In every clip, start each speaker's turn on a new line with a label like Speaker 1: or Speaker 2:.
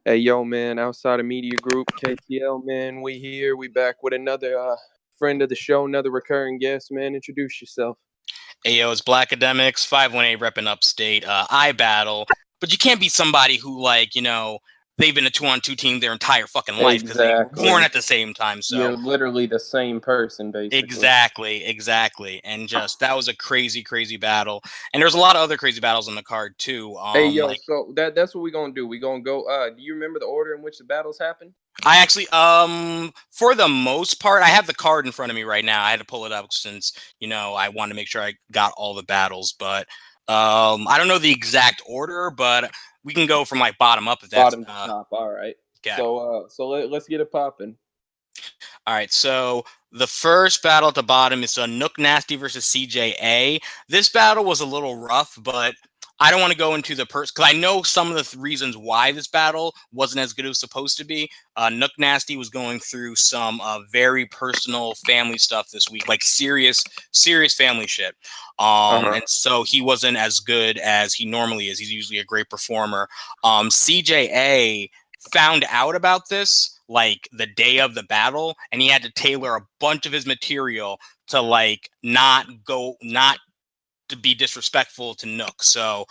Speaker 1: Hey, yo, man, outside of Media Group, KTL, man, we here. We back with another friend of the show, another recurring guest, man. Introduce yourself.
Speaker 2: Hey, yo, it's Blackademiks, 518 repping upstate, iBattle. But you can't be somebody who, they've been a 2-on-2 team their entire fucking life because they were born at the same time. So
Speaker 1: You're literally the same person, basically.
Speaker 2: Exactly. And that was a crazy, crazy battle. And there's a lot of other crazy battles on the card, too.
Speaker 1: Hey, yo, so that's what we're going to do. We're going to go, do you remember the order in which the battles happened?
Speaker 2: I actually, for the most part, I have the card in front of me right now. I had to pull it up since, I wanted to make sure I got all the battles. But I don't know the exact order, but we can go from bottom up. If that's,
Speaker 1: bottom to top. All right.
Speaker 2: Okay.
Speaker 1: So let's get it popping.
Speaker 2: All right. So the first battle at the bottom is Nook Nasty versus CJA. This battle was a little rough, but I don't want to go into the because I know some of the reasons why this battle wasn't as good as it was supposed to be. Nook Nasty was going through some very personal family stuff this week, like serious family shit. And so he wasn't as good as he normally is. He's usually a great performer. CJA found out about this like the day of the battle, and he had to tailor a bunch of his material to not to be disrespectful to Nook. So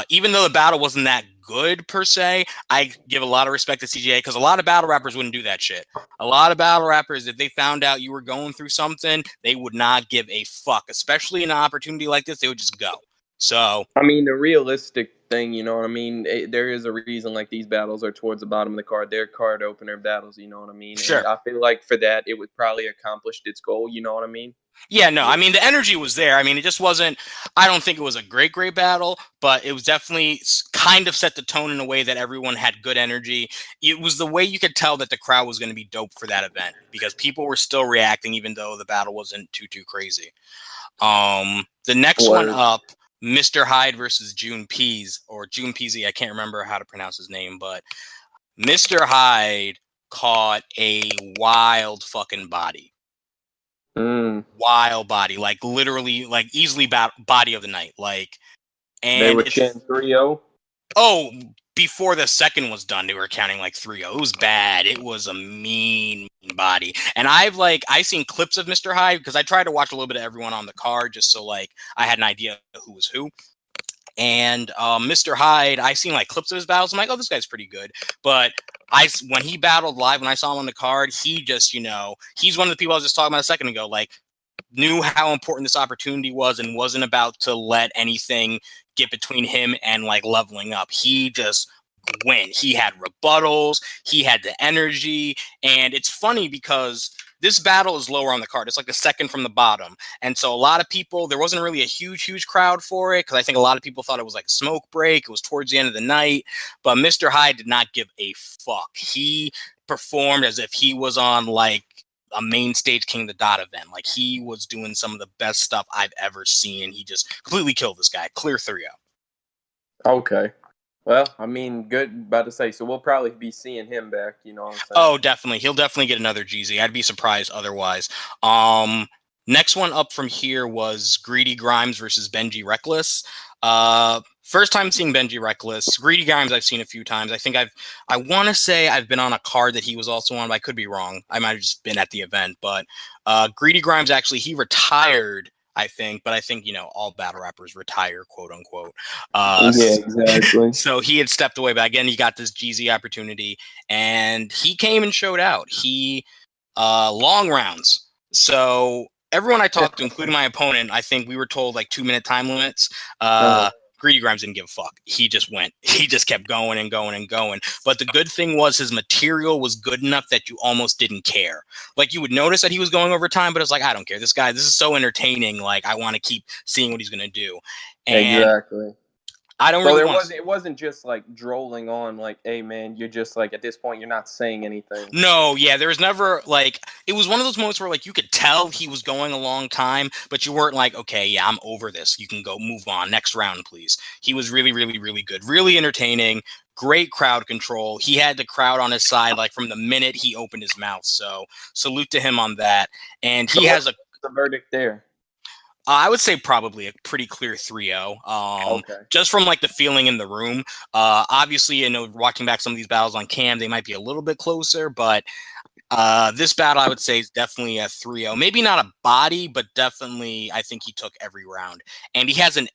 Speaker 2: even though the battle wasn't that good per se, I give a lot of respect to CJA because a lot of battle rappers wouldn't do that shit. A lot of battle rappers, if they found out you were going through something, they would not give a fuck, especially in an opportunity like this. They would just go. So
Speaker 1: I mean, the realistic thing, you know what I mean? There is a reason like these battles are towards the bottom of the card. They're card opener battles, you know what I mean?
Speaker 2: Sure.
Speaker 1: And I feel like for that, it would probably accomplished its goal, you know what I mean?
Speaker 2: Yeah, no, I mean, the energy was there. I mean, it just wasn't, I don't think it was a great battle, but it was definitely kind of set the tone in a way that everyone had good energy. It was the way you could tell that the crowd was going to be dope for that event because people were still reacting even though the battle wasn't too crazy. The next one up, Mr. Hyde versus June Peas, or June Peasy, I can't remember how to pronounce his name, but Mr. Hyde caught a wild fucking body. Wild body, like literally, like easily body of the night. And
Speaker 1: they were chanting 3-0.
Speaker 2: Oh, before the second was done, they were counting like 3-0. It was bad. It was a mean body. And I've seen clips of Mr. Hyde because I tried to watch a little bit of everyone on the card just so I had an idea of who was who. And Mr. Hyde, I seen clips of his battles. I'm like, oh, this guy's pretty good. But when he battled live, when I saw him on the card, he just, he's one of the people I was just talking about a second ago, knew how important this opportunity was and wasn't about to let anything get between him and leveling up. He just went. He had rebuttals. He had the energy. And it's funny because this battle is lower on the card. It's like the second from the bottom. And so a lot of people, there wasn't really a huge crowd for it because I think a lot of people thought it was like a smoke break. It was towards the end of the night. But Mr. Hyde did not give a fuck. He performed as if he was on a main stage King of the Dot event. He was doing some of the best stuff I've ever seen. He just completely killed this guy. Clear 3-0.
Speaker 1: Okay. Well, I mean, good. About to say, so we'll probably be seeing him back. You know what I'm saying?
Speaker 2: Oh, definitely. He'll definitely get another GZ. I'd be surprised otherwise. Next one up from here was Greedy Grimes versus Benji Reckless. First time seeing Benji Reckless. Greedy Grimes I've seen a few times. I think I want to say I've been on a card that he was also on, but I could be wrong. I might have just been at the event. But Greedy Grimes, actually, he retired, I think. But I think, all battle rappers retire, quote unquote.
Speaker 1: Yeah, exactly.
Speaker 2: So he had stepped away. But again, he got this GZ opportunity. And he came and showed out. He, long rounds. So everyone I talked to, including my opponent, I think we were told 2-minute time limits. Greedy Grimes didn't give a fuck. He just went. He just kept going and going and going. But the good thing was his material was good enough that you almost didn't care. You would notice that he was going over time, but it's I don't care. This is so entertaining. I want to keep seeing what he's going to do. And
Speaker 1: exactly.
Speaker 2: I don't
Speaker 1: really
Speaker 2: want
Speaker 1: it wasn't just drolling on hey man, you're just at this point you're not saying anything.
Speaker 2: No, yeah, there was never it was one of those moments where you could tell he was going a long time, but you weren't okay, yeah, I'm over this. You can go move on. Next round, please. He was really, really, really good. Really entertaining. Great crowd control. He had the crowd on his side from the minute he opened his mouth. So salute to him on that. And he has
Speaker 1: the verdict there.
Speaker 2: I would say probably a pretty clear 3-0.
Speaker 1: Okay.
Speaker 2: Just from like the feeling in the room. Obviously, I know watching back some of these battles on cam, they might be a little bit closer, but this battle I would say is definitely a 3-0. Maybe not a body, but definitely I think he took every round. And he has an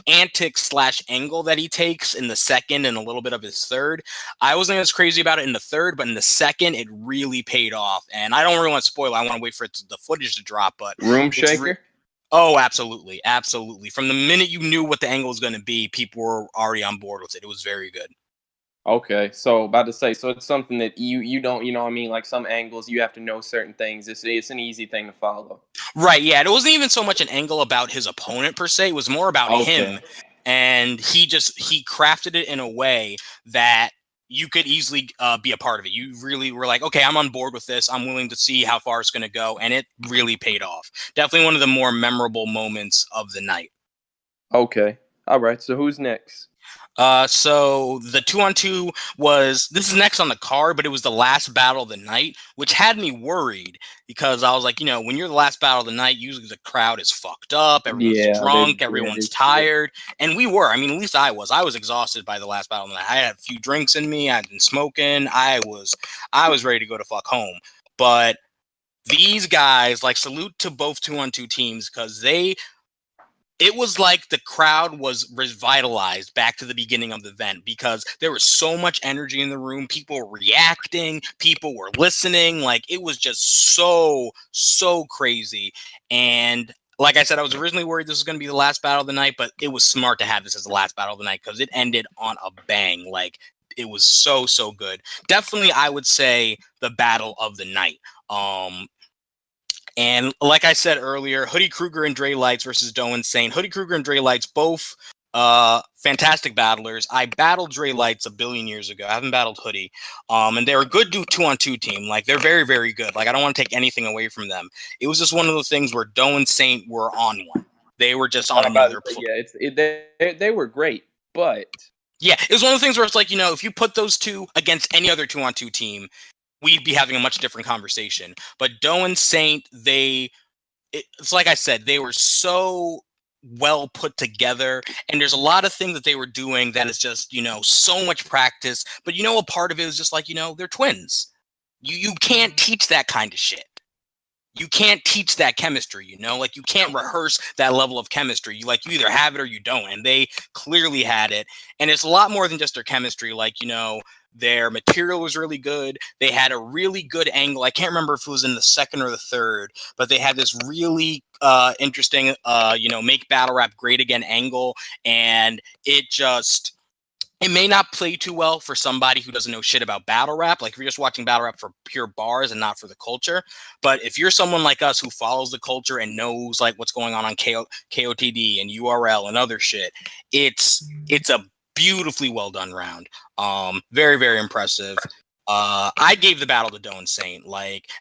Speaker 2: antic / angle that he takes in the second and a little bit of his third. I wasn't as crazy about it in the third, but in the second, it really paid off. And I don't really want to spoil it. I want to wait for the footage to drop, but
Speaker 1: Room shaker?
Speaker 2: Oh, absolutely. Absolutely. From the minute you knew what the angle was going to be, people were already on board with it. It was very good.
Speaker 1: Okay, so about to say, so it's something that you don't, you know what I mean? Like some angles, you have to know certain things. It's an easy thing to follow.
Speaker 2: Right, yeah. It wasn't even so much an angle about his opponent per se. It was more about him. And he crafted it in a way that you could easily be a part of it. You really were like, okay, I'm on board with this. I'm willing to see how far it's going to go. And it really paid off. Definitely one of the more memorable moments of the night.
Speaker 1: Okay. All right. So who's next?
Speaker 2: So the 2-on-2 this is next on the card, but it was the last battle of the night, which had me worried because I was like, when you're the last battle of the night, usually the crowd is fucked up, everyone's drunk, everyone's tired, and we were. I mean, at least I was. I was exhausted by the last battle of the night. I had a few drinks in me. I'd been smoking. I was ready to go to fuck home. But these guys, like, salute to both 2-on-2 teams because it was like the crowd was revitalized back to the beginning of the event because there was so much energy in the room. People were reacting. People were listening. Like, it was just so crazy. And like I said, I was originally worried this was going to be the last battle of the night, but it was smart to have this as the last battle of the night because it ended on a bang. Like, it was so good. Definitely, I would say the battle of the night. And like I said earlier, Hoodie Kruger and Dre Lights versus Doe Insane. Hoodie Kruger and Dre Lights, both fantastic battlers. I battled Dre Lights a billion years ago. I haven't battled Hoodie. And they're a good 2-on-2 team. Like, they're very, very good. Like, I don't want to take anything away from them. It was just one of those things where Doe and Saint were on one. They were just on another.
Speaker 1: They were great, but
Speaker 2: yeah, it was one of the things where it's like, if you put those two against any other 2-on-2 team, we'd be having a much different conversation. But Doe and Saint, it's like I said, they were so well put together, and there's a lot of things that they were doing that is just, so much practice. But a part of it is just like, they're twins. You can't teach that kind of shit. You can't teach that chemistry, like you can't rehearse that level of chemistry. You either have it or you don't. And they clearly had it. And it's a lot more than just their chemistry. Like, their material was really good. They had a really good angle. I can't remember if it was in the second or the third, but they had this really interesting, make battle rap great again angle. And it may not play too well for somebody who doesn't know shit about battle rap. Like, if you're just watching battle rap for pure bars and not for the culture. But if you're someone like us who follows the culture and knows like what's going on KOTD and URL and other shit, it's a beautifully well done round. Very, very impressive. I gave the battle to Doe and Saint,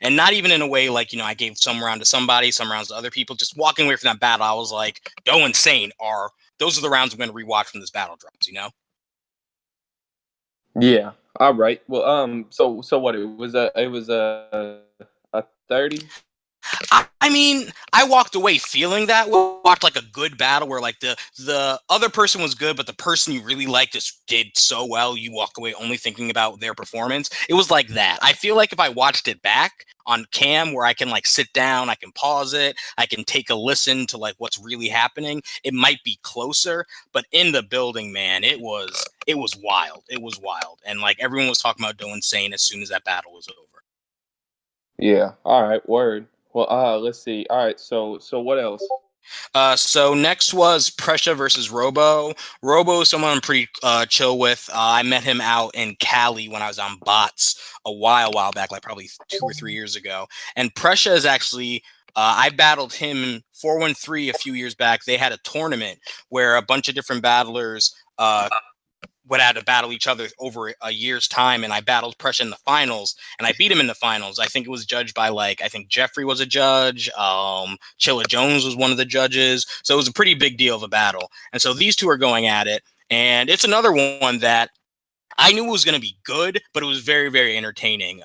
Speaker 2: and not even in a way like, I gave some round to somebody, some rounds to other people. Just walking away from that battle, I was like, Doe and Saint those are the rounds I'm going to rewatch from this battle drops,
Speaker 1: Yeah. All right. Well, so what it was a 30.
Speaker 2: I mean, I walked away feeling that watched like a good battle where like the other person was good, but the person you really liked just did so well. You walk away only thinking about their performance. It was like that. I feel like if I watched it back on cam where I can like sit down, I can pause it, I can take a listen to like what's really happening, it might be closer. But in the building, man, it was wild. It was wild. And like everyone was talking about Doe Insane as soon as that battle was over.
Speaker 1: Yeah. All right. Word. Well, let's see. All right. So what else?
Speaker 2: So next was Pressure versus Robo. Robo is someone I'm pretty chill with. I met him out in Cali when I was on bots a while back, like probably 2 or 3 years ago. And Pressure is actually, I battled him 413 a few years back. They had a tournament where a bunch of different battlers would have to battle each other over a year's time, and I battled Pressure in the finals, and I beat him in the finals. I think it was judged by I think Jeffrey was a judge, Chilla Jones was one of the judges, so it was a pretty big deal of a battle. And so these two are going at it, and it's another one that I knew it was going to be good, but it was very, very entertaining.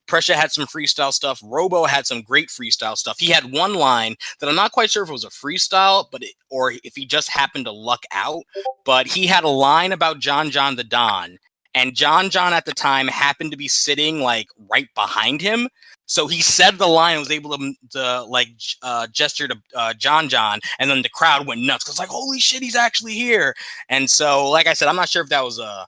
Speaker 2: Pressure had some freestyle stuff. Robo had some great freestyle stuff. He had one line that I'm not quite sure if it was a freestyle, or if he just happened to luck out. But he had a line about John the Don, and John at the time happened to be sitting like right behind him. So he said the line and was able to gesture to John, and then the crowd went nuts because like, holy shit, he's actually here. And so, like I said, I'm not sure if that was a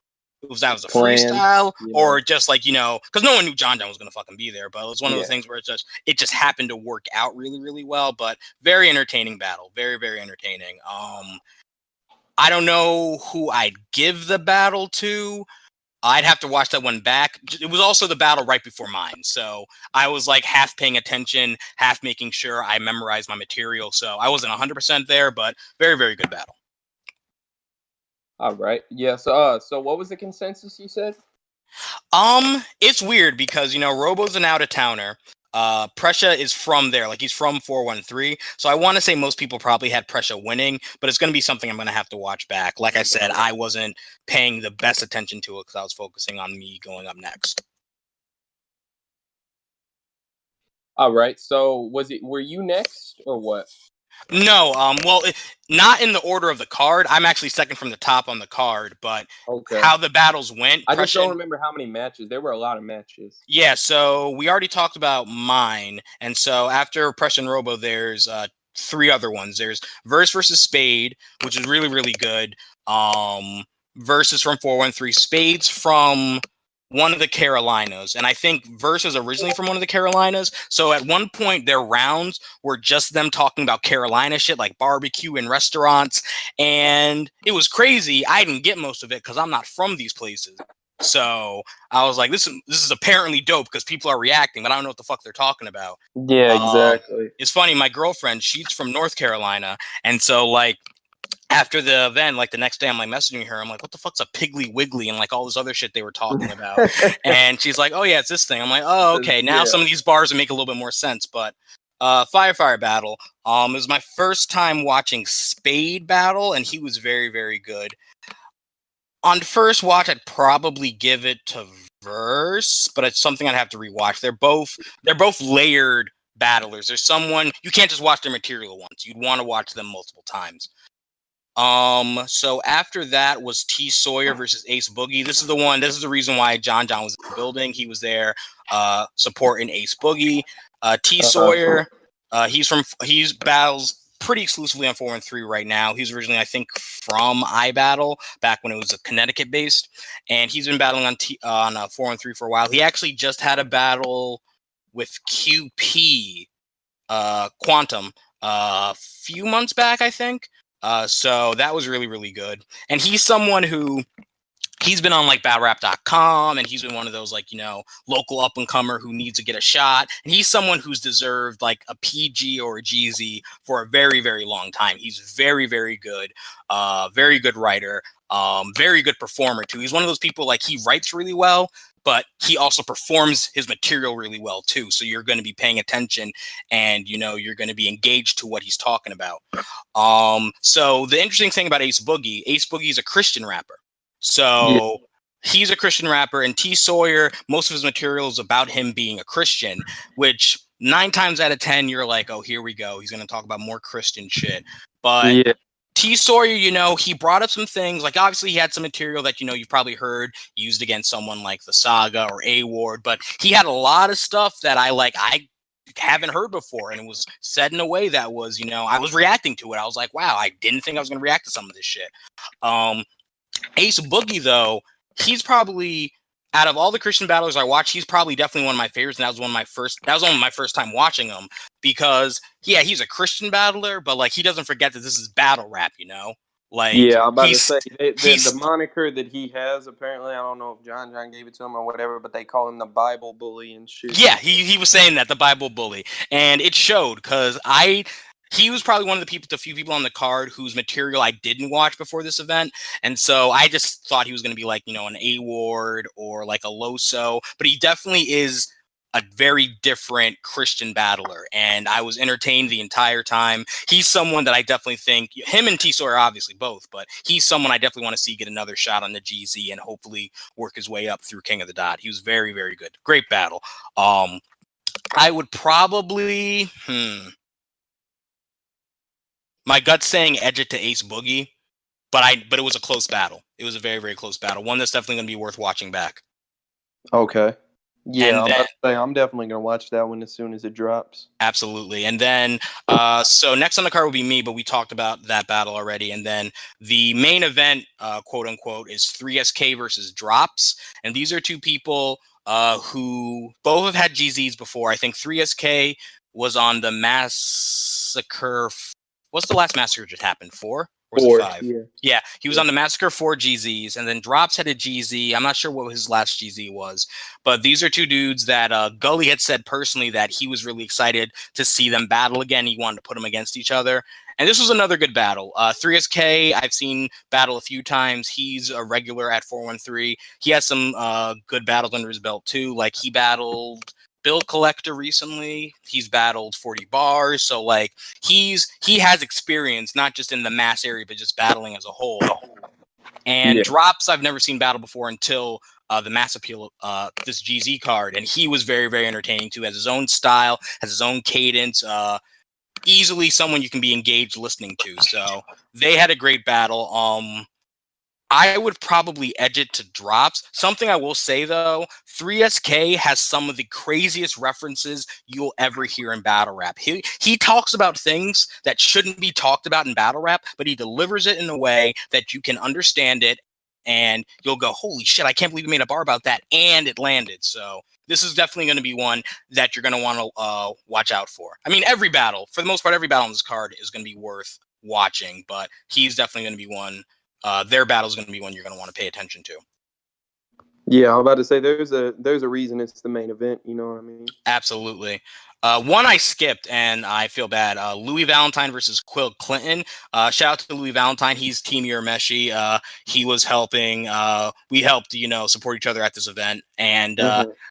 Speaker 2: freestyle or just like, because no one knew John was going to fucking be there, but it was one of those things where it just happened to work out really, really well. But very entertaining battle, very, very entertaining. I don't know who I'd give the battle to. I'd have to watch that one back. It was also the battle right before mine. So I was like half paying attention, half making sure I memorized my material. So I wasn't 100% there, but very, very good battle.
Speaker 1: All right. Yeah. So what was the consensus you said?
Speaker 2: It's weird because, Robo's an out-of-towner. Pressure is from there, like he's from 413. So I want to say most people probably had Pressure winning, but it's going to be something I'm going to have to watch back. Like I said, I wasn't paying the best attention to it because I was focusing on me going up next.
Speaker 1: All right. So were you next or what?
Speaker 2: No, not in the order of the card. I'm actually second from the top on the card, but how the battles went.
Speaker 1: I just don't remember how many matches. There were a lot of matches.
Speaker 2: Yeah, so we already talked about mine, and so after Pressure and Robo, there's 3 other ones. There's Verse versus Spade, which is really, really good. Versus from 413, Spades from one of the Carolinas, and I think Verse is originally from one of the Carolinas. So at one point, their rounds were just them talking about Carolina shit, like barbecue and restaurants, and it was crazy. I didn't get most of it because I'm not from these places. So I was like, this is apparently dope because people are reacting, but I don't know what the fuck they're talking about.
Speaker 1: Yeah, exactly.
Speaker 2: It's funny. My girlfriend, she's from North Carolina, and so like, after the event, like the next day, I'm like messaging her. I'm like, what the fuck's a Piggly Wiggly and like all this other shit they were talking about? And she's like, oh yeah, it's this thing. I'm like, oh, okay. Now some of these bars make a little bit more sense. But Fire battle. It was my first time watching Spade battle, and he was very, very good. On first watch, I'd probably give it to Verse, but it's something I'd have to rewatch. They're both layered battlers. There's someone you can't just watch their material once. You'd want to watch them multiple times. So after that was T Sawyer versus Ace Boogie. This is the reason why John was in the building. He was there supporting Ace Boogie. T Sawyer, he's battles pretty exclusively on 413 right now. He's originally, I think, from iBattle back when it was a Connecticut based, and he's been battling on 413 for a while. He actually just had a battle with QP Quantum a few months back, I think. So that was really, really good. And he's someone who he's been on like battlerap.com, and he's been one of those like, local up and comer who needs to get a shot. And he's someone who's deserved like a PG or a GZ for a very, very long time. He's very, very good, very good writer, very good performer too. He's one of those people like he writes really well, but he also performs his material really well too. So you're going to be paying attention, and you're going to be engaged to what he's talking about. So the interesting thing about Ace Boogie is a Christian rapper. So he's a Christian rapper, and T Sawyer, most of his material is about him being a Christian, which 9 times out of 10, you're like, oh, here we go. He's going to talk about more Christian shit. But T Sawyer, he brought up some things. Like, obviously, he had some material that, you've probably heard used against someone like the Saga or A-Ward. But he had a lot of stuff that I haven't heard before. And it was said in a way that was, I was reacting to it. I was like, wow, I didn't think I was going to react to some of this shit. Ace Boogie, though, he's probably, out of all the Christian battlers I watched, he's probably definitely one of my favorites, and that was one of my first time watching him, because he's a Christian battler, but like he doesn't forget that this is battle rap, Like,
Speaker 1: I'm about to say the moniker that he has. Apparently, I don't know if John gave it to him or whatever, but they call him the Bible bully and shit.
Speaker 2: Yeah, he was saying that, the Bible bully, and it showed because he was probably one of the few people on the card whose material I didn't watch before this event. And so I just thought he was going to be like, an A-Ward or like a Loso, but he definitely is a very different Christian battler, and I was entertained the entire time. He's someone that I definitely think, him and T Sawyer obviously both, but he's someone I definitely want to see get another shot on the GZ and hopefully work his way up through King of the Dot. He was very, very good. Great battle. I would probably, my gut's saying edge it to Ace Boogie, but it was a close battle. It was a very, very close battle. One that's definitely going to be worth watching back.
Speaker 1: Okay. Yeah, I'm definitely going to watch that one as soon as it drops.
Speaker 2: Absolutely. And then, so next on the card will be me, but we talked about that battle already. And then the main event, quote unquote, is 3SK versus Drops. And these are two people who both have had GZs before. I think 3SK was on the Massacre. What's the last Massacre that happened? 4? Or was it 5? Yeah, he was on the Massacre 4 GZs, and then Drops had a GZ. I'm not sure what his last GZ was, but these are two dudes that Gully had said personally that he was really excited to see them battle again. He wanted to put them against each other, and this was another good battle. 3SK, I've seen battle a few times. He's a regular at 413. He has some good battles under his belt too. Like he battled Bill Collector recently. He's battled 40 bars. So like he has experience, not just in the mass area, but just battling as a whole. And Drops, I've never seen battle before until the Mass Appeal, this GZ card. And he was very, very entertaining too. Has his own style, has his own cadence, easily someone you can be engaged listening to. So they had a great battle. I would probably edge it to Drops. Something I will say, though, 3SK has some of the craziest references you'll ever hear in battle rap. He talks about things that shouldn't be talked about in battle rap, but he delivers it in a way that you can understand it, and you'll go, holy shit, I can't believe he made a bar about that, and it landed. So this is definitely going to be one that you're going to want to watch out for. I mean, every battle, for the most part, every battle on this card is going to be worth watching, but he's definitely going to be one. Their battle is going to be one you're going to want to pay attention to.
Speaker 1: Yeah, I'm about to say there's a reason it's the main event. You know what I mean?
Speaker 2: Absolutely. One I skipped, and I feel bad. Louis Valentine versus Quill Clinton. Shout out to Louis Valentine. He's Team Urameshi. He was helping. We helped, support each other at this event. And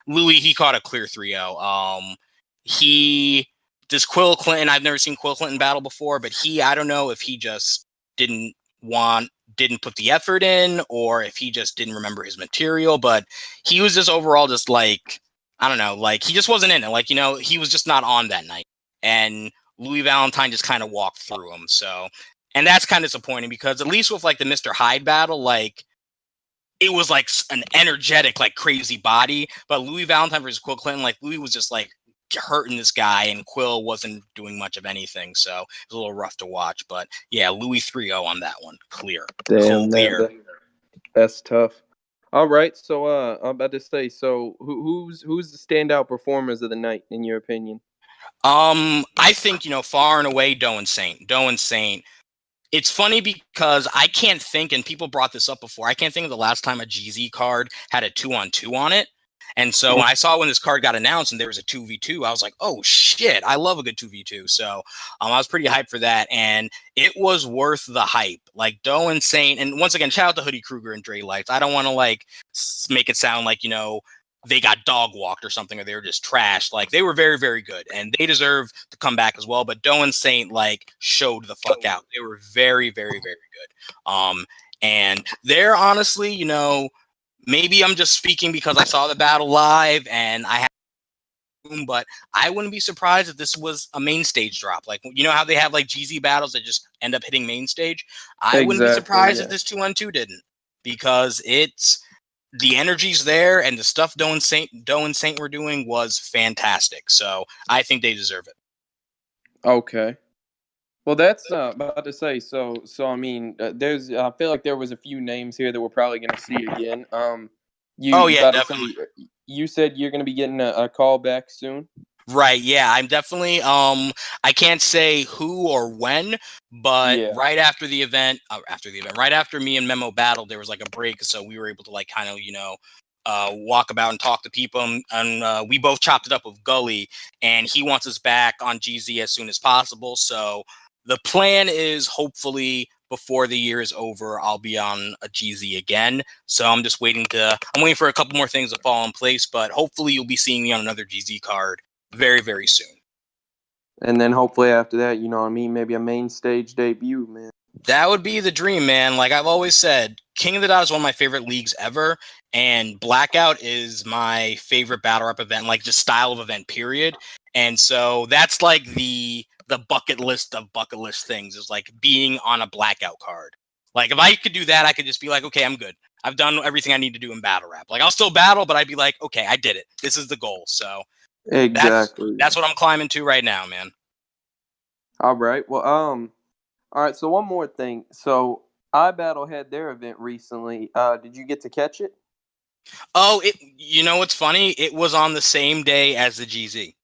Speaker 2: Louis, he caught a clear 3-0. This Quill Clinton, I've never seen Quill Clinton battle before, but I don't know if he just didn't put the effort in, or if he just didn't remember his material, but he was just overall just like, I don't know, like he just wasn't in it. Like, he was just not on that night. And Louis Valentine just kind of walked through him. So, and that's kind of disappointing because at least with like the Mr. Hyde battle, like it was like an energetic, like crazy body, but Louis Valentine versus Quill Clinton, like Louis was just like hurting this guy, and Quill wasn't doing much of anything, so it was a little rough to watch. But yeah, Louis 3-0 on that one. Clear.
Speaker 1: Damn, that's tough. All right, so I'm about to say, so who's the standout performers of the night in your opinion?
Speaker 2: I think far and away Doe and Saint. It's funny because I can't think, and people brought this up before, I can't think of the last time a GZ card had a 2-on-2 on it. And so when I saw when this card got announced and there was a 2v2, I was like, oh shit, I love a good 2v2. So I was pretty hyped for that, and it was worth the hype. Like Doe and Saint, and once again, shout out to Hoodie Kruger and Dre Lights. I don't want to like make it sound like, they got dog walked or something, or they were just trashed. Like they were very, very good, and they deserve to come back as well. But Doe and Saint like showed the fuck out. They were very, very, very good. And they're honestly, maybe I'm just speaking because I saw the battle live and I had, but I wouldn't be surprised if this was a main stage drop. Like, how they have like GZ battles that just end up hitting main stage? I wouldn't be surprised if this 2-on-2 didn't, because the energy's there, and the stuff Doe and Saint were doing was fantastic. So I think they deserve it.
Speaker 1: Okay. Well, that's about to say. So I mean, I feel like there was a few names here that we're probably going to see again.
Speaker 2: Definitely.
Speaker 1: You said you're going to be getting a call back soon.
Speaker 2: Right. Yeah, I'm definitely. I can't say who or when, but right after the event, right after me and Memo battled, there was like a break, so we were able to like kind of walk about and talk to people, and we both chopped it up with Gully, and he wants us back on GZ as soon as possible. So the plan is hopefully before the year is over, I'll be on a GZ again. So I'm just waiting for a couple more things to fall in place, but hopefully you'll be seeing me on another GZ card very, very soon.
Speaker 1: And then hopefully after that, you know what I mean, maybe a main stage debut, man.
Speaker 2: That would be the dream, man. Like I've always said, King of the Dot is one of my favorite leagues ever, and Blackout is my favorite battle rap event, like just style of event, period. And so that's like the bucket list of bucket list things, is like being on a Blackout card. Like if I could do that, I could just be like, okay, I'm good. I've done everything I need to do in battle rap. Like I'll still battle, but I'd be like, okay, I did it. This is the goal. So
Speaker 1: Exactly.
Speaker 2: that's what I'm climbing to right now, man.
Speaker 1: All right. Well, all right. So one more thing. So iBattle had their event recently. Did you get to catch it?
Speaker 2: Oh, you know what's funny? It was on the same day as the GZ.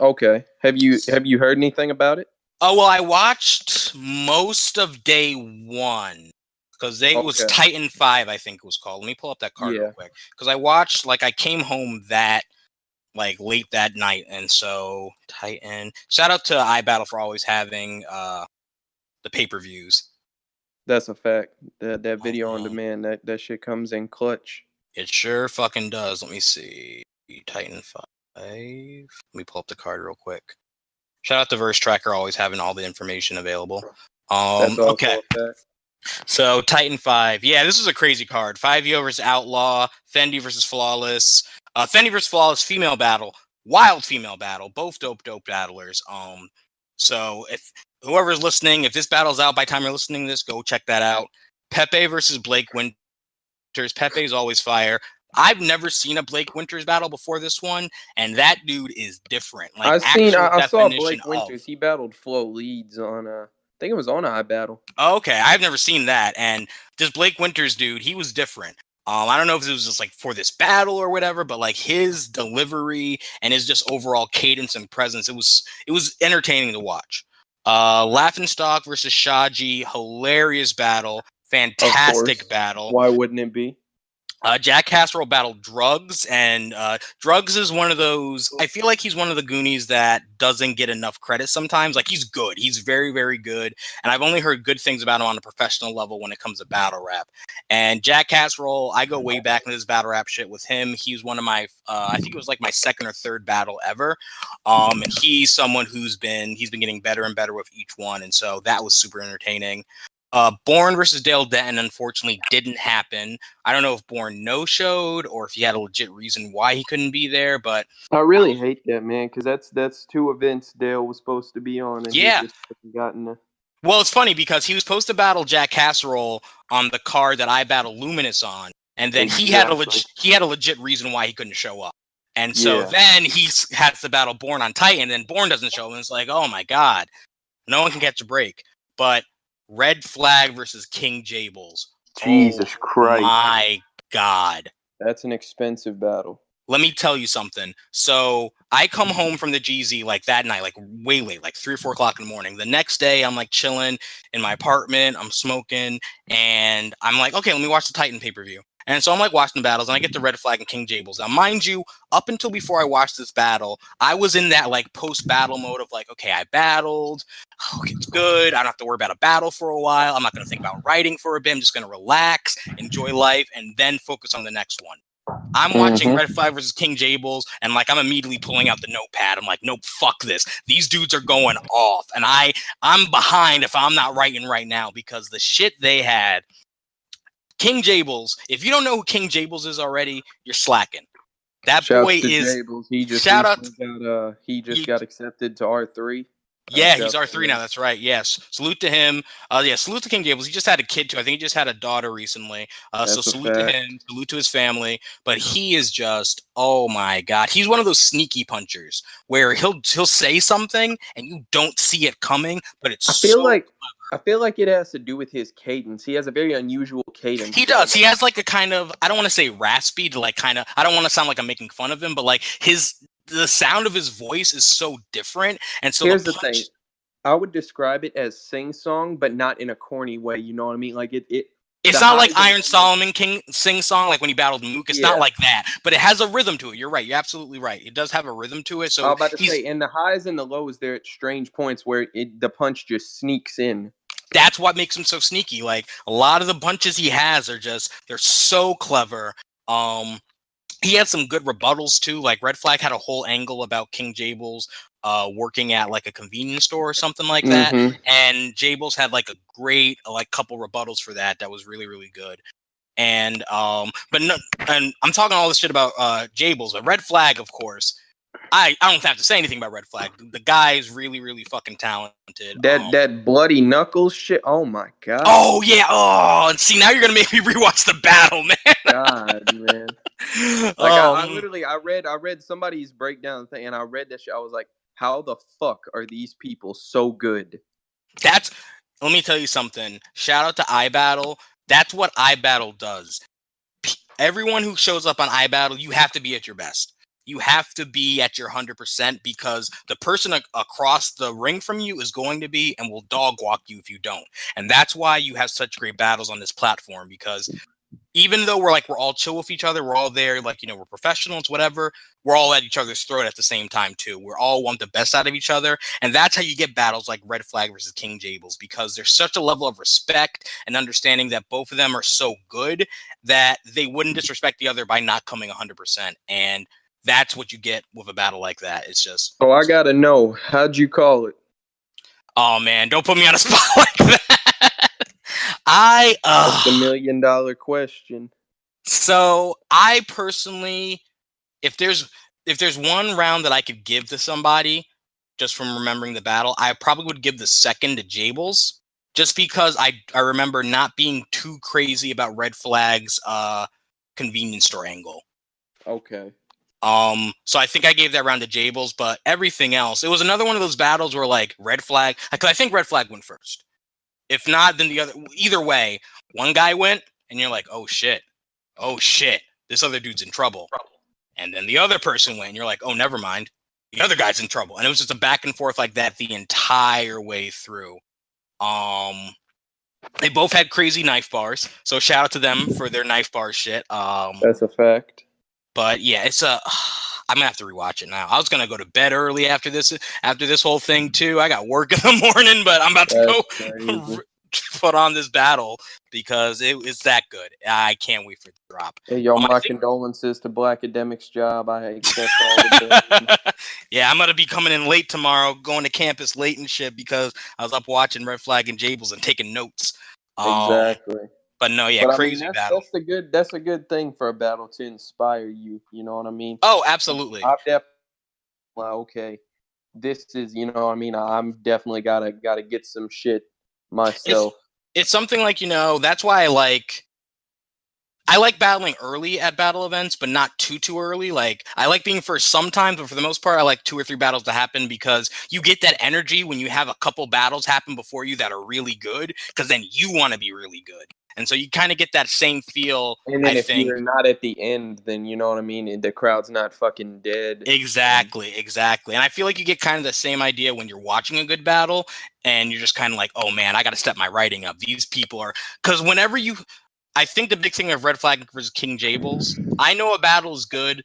Speaker 1: Okay. Have you heard anything about it?
Speaker 2: Oh, well, I watched most of day one because it was Titen 5, I think it was called. Let me pull up that card real quick. Because I watched, like, I came home late that night. And so, Titen. Shout out to iBattle for always having the pay-per-views.
Speaker 1: That's a fact. That video on demand, that shit comes in clutch.
Speaker 2: It sure fucking does. Let me see. Titen 5. Let me pull up the card real quick. Shout out to Verse Tracker, always having all the information available. Okay. So Titen 5. Yeah, this is a crazy card. 5-0 versus Outlaw. Fendi versus Flawless. Fendi versus Flawless female battle. Wild female battle. Both dope battlers. So if whoever's listening, if this battle's out by the time you're listening to this, go check that out. Pepe versus Blake Winters. Pepe's always fire. I've never seen a Blake Winters battle before this one, and that dude is different. Like
Speaker 1: I saw Blake Winters. He battled Flo Leeds on I think it was on iBattle.
Speaker 2: Okay, I've never seen that. And this Blake Winters dude, he was different. I don't know if it was just like for this battle or whatever, but like his delivery and his just overall cadence and presence, it was entertaining to watch. Laughingstock versus Shaji, hilarious battle, fantastic battle.
Speaker 1: Why wouldn't it be?
Speaker 2: Jack Casserole battled Drugs, and Drugs is one of those. I feel like he's one of the Goonies that doesn't get enough credit sometimes. Like he's good, he's very, very good, and I've only heard good things about him on a professional level when it comes to battle rap. And Jack Casserole, I go way back into this battle rap shit with him. He's one of my, I think it was like my second or third battle ever. And he's someone he's been getting better and better with each one, and so that was super entertaining. Bourne versus Dale Denton unfortunately didn't happen. I don't know if Bourne no-showed or if he had a legit reason why he couldn't be there, but
Speaker 1: I really hate that, man, because that's two events Dale was supposed to be on, and he just hasn't gotten there.
Speaker 2: Well, it's funny because he was supposed to battle Jack Casserole on the card that I battled Luminous on, and then he had a legit reason why he couldn't show up. And so then he has to battle Bourne on Titan, and then Bourne doesn't show up, and it's like, oh my god, no one can catch a break. But Red Flag versus King Jables.
Speaker 1: Jesus Christ.
Speaker 2: My God.
Speaker 1: That's an expensive battle.
Speaker 2: Let me tell you something. So I come home from the GZ like that night, like way late, like 3 or 4 o'clock in the morning. The next day, I'm like chilling in my apartment. I'm smoking. And I'm like, okay, let me watch the Titan pay-per-view. And so I'm like watching the battles, and I get to Red Flag and King Jables. Now, mind you, up until before I watched this battle, I was in that like post-battle mode of like, okay, I battled. Okay, it's good. I don't have to worry about a battle for a while. I'm not going to think about writing for a bit. I'm just going to relax, enjoy life, and then focus on the next one. I'm watching Red Flag versus King Jables, and like I'm immediately pulling out the notepad. I'm like, nope, fuck this. These dudes are going off, and I'm behind if I'm not writing right now because the shit they had. King Jables, if you don't know who King Jables is already, you're slacking. That boy is
Speaker 1: Jables. He just got accepted to R3.
Speaker 2: Yeah, he's R3 now. That's right. Yes. Salute to him. Salute to King Jables. He just had a kid too. I think he just had a daughter recently. So salute to him. Salute to his family. But he is just, oh my God. He's one of those sneaky punchers where he'll say something and you don't see it coming, but it's
Speaker 1: I feel like it has to do with his cadence. He has a very unusual cadence.
Speaker 2: He does. He has like a kind of, I don't want to say raspy to like kind of, I don't want to sound like I'm making fun of him, but like the sound of his voice is so different. And so
Speaker 1: here's the thing. I would describe it as sing-song, but not in a corny way. You know what I mean? Like
Speaker 2: it's not like Iron Solomon King sing-song, like when he battled Mook. It's not like that, but it has a rhythm to it. You're right. You're absolutely right. It does have a rhythm to it. So
Speaker 1: I was about to say, and the highs and the lows, they're at strange points where the punch just sneaks in.
Speaker 2: that's what makes him so sneaky. Like, a lot of the punches he has are just, they're so clever. He had some good rebuttals too. Like, Red Flag had a whole angle about King Jables working at like a convenience store or something like that, and Jables had like a great like couple rebuttals for that was really, really good. And but no, and I'm talking all this shit about Jables, but Red Flag, of course, I don't have to say anything about Red Flag. The guy is really, really fucking talented.
Speaker 1: That bloody knuckles shit. Oh my god.
Speaker 2: Oh yeah. Oh, and see, now you're gonna make me rewatch the battle, man.
Speaker 1: God, man. Like I read somebody's breakdown thing, and I read that shit. I was like, how the fuck are these people so good?
Speaker 2: Let me tell you something. Shout out to iBattle. That's what iBattle does. Everyone who shows up on iBattle, you have to be at your best. You have to be at your 100% because the person across the ring from you is going to be and will dog walk you if you don't. And that's why you have such great battles on this platform, because even though we're all chill with each other, we're all there, like, we're professionals, whatever, we're all at each other's throat at the same time too. We're all want the best out of each other. And that's how you get battles like Red Flag versus King Jables, because there's such a level of respect and understanding that both of them are so good that they wouldn't disrespect the other by not coming 100%. And that's what you get with a battle like that. It's just...
Speaker 1: Oh, I gotta know. How'd you call it?
Speaker 2: Oh, man, don't put me on a spot like that.
Speaker 1: That's the $1 million question.
Speaker 2: So I personally, if there's one round that I could give to somebody just from remembering the battle, I probably would give the second to Jables, just because I remember not being too crazy about Red Flag's convenience store angle.
Speaker 1: Okay.
Speaker 2: So I think I gave that round to Jables, but everything else, it was another one of those battles where like Red Flag, because I think Red Flag went first. If not, then the other. Either way, one guy went, and you're like, oh shit, this other dude's in trouble. And then the other person went, and you're like, oh, never mind, the other guy's in trouble. And it was just a back and forth like that the entire way through. They both had crazy knife bars, so shout out to them for their knife bar shit.
Speaker 1: That's a fact.
Speaker 2: But yeah, I'm gonna have to rewatch it now. I was gonna go to bed early after this whole thing too. I got work in the morning, but I'm about to go put on this battle because it's that good. I can't wait for it to drop.
Speaker 1: Hey, yo, my condolences to Blackademiks' job. I accept all the
Speaker 2: Yeah, I'm gonna be coming in late tomorrow, going to campus late and shit because I was up watching Red Flag and Jables and taking notes.
Speaker 1: Exactly.
Speaker 2: But no, yeah, crazy battle.
Speaker 1: That's a good thing for a battle to inspire you. You know what I mean?
Speaker 2: Oh, absolutely.
Speaker 1: I'm definitely okay. This is, you know what I mean? I'm definitely gotta get some shit myself.
Speaker 2: It's something like, that's why I like battling early at battle events, but not too early. Like, I like being first sometimes, but for the most part, I like 2 or 3 battles to happen because you get that energy when you have a couple battles happen before you that are really good, because then you want to be really good. And so you kind of get that same feel.
Speaker 1: And then if you're not at the end, then you know what I mean? The crowd's not fucking dead.
Speaker 2: Exactly. And I feel like you get kind of the same idea when you're watching a good battle and you're just kind of like, oh man, I got to step my writing up. These people are... Because whenever I think the big thing of Red Flag versus King Jables, I know a battle is good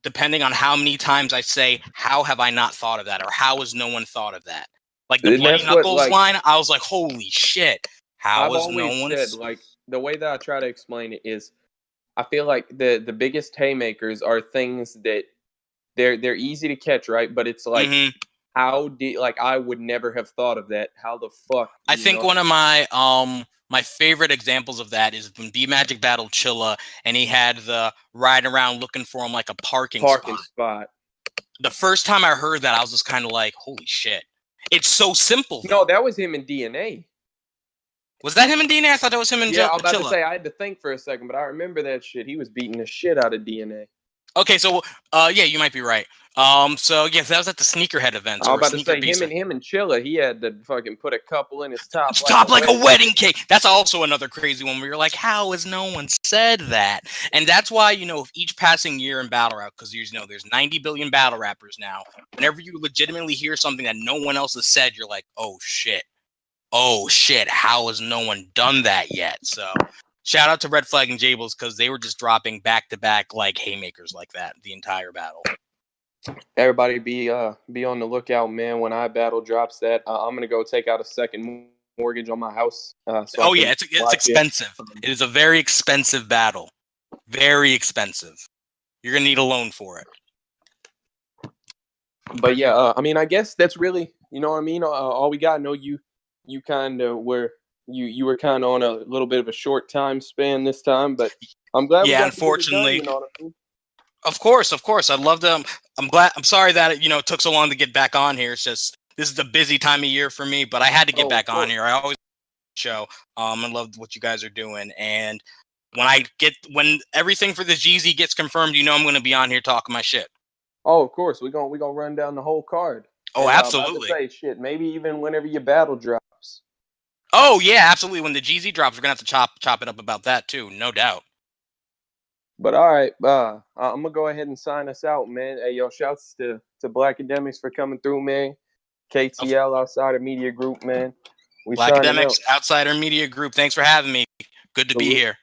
Speaker 2: depending on how many times I say, how have I not thought of that? Or how has no one thought of that? Like the Bloody Knuckles line, I was like, holy shit. How is no one...
Speaker 1: Like, the way that I try to explain it is, I feel like the biggest haymakers are things that they're easy to catch, right? But it's like, I would never have thought of that. How the fuck?
Speaker 2: I think one of my my favorite examples of that is when B Magic battled Chilla, and he had the ride around looking for him like a parking spot. The first time I heard that, I was just kind of like, holy shit. It's so simple, though.
Speaker 1: No, that was him in DNA.
Speaker 2: Was that him in DNA? I thought that was him in Chilla.
Speaker 1: Yeah, I was about to say, I had to think for a second, but I remember that shit. He was beating the shit out of DNA.
Speaker 2: Okay, so, yeah, you might be right. So, yeah, that was at the Sneakerhead event.
Speaker 1: I was about to say, him and Chilla, he had to fucking put a couple in his top.
Speaker 2: Like a wedding cake. That's also another crazy one where you're like, how has no one said that? And that's why, if each passing year in battle rap, because, there's 90 billion battle rappers now, whenever you legitimately hear something that no one else has said, you're like, oh, shit, how has no one done that yet? So shout out to Red Flag and Jables because they were just dropping back-to-back like haymakers like that the entire battle.
Speaker 1: Everybody be on the lookout, man. When iBattle drops that, I'm going to go take out a second mortgage on my house. So
Speaker 2: oh yeah, it's expensive. It is a very expensive battle. Very expensive. You're gonna need a loan for it.
Speaker 1: But yeah, I mean, I guess that's really, you know what I mean. All we got. I know you kind of were you were kind of on a little bit of a short time span this time, but I'm glad we got
Speaker 2: unfortunately.
Speaker 1: to get it done, you know what I mean?
Speaker 2: Of course. I'd love to. I'm sorry that it took so long to get back on here. It's just this is a busy time of year for me, but I had to get back on here. I always show. I love what you guys are doing, and when everything for the GZ gets confirmed, I'm going to be on here talking my shit.
Speaker 1: Oh, of course, we're gonna run down the whole card.
Speaker 2: Oh,
Speaker 1: and,
Speaker 2: absolutely.
Speaker 1: Say shit. Maybe even whenever your battle drops.
Speaker 2: Oh yeah, absolutely. When the GZ drops, we're gonna have to chop it up about that too, no doubt.
Speaker 1: But all right, I'm gonna go ahead and sign us out, man. Hey, yo, shouts to Blackademiks for coming through, man. KTL Outsider Media Group, man. We
Speaker 2: Blackademiks Outsider Media Group. Thanks for having me. Good to be here.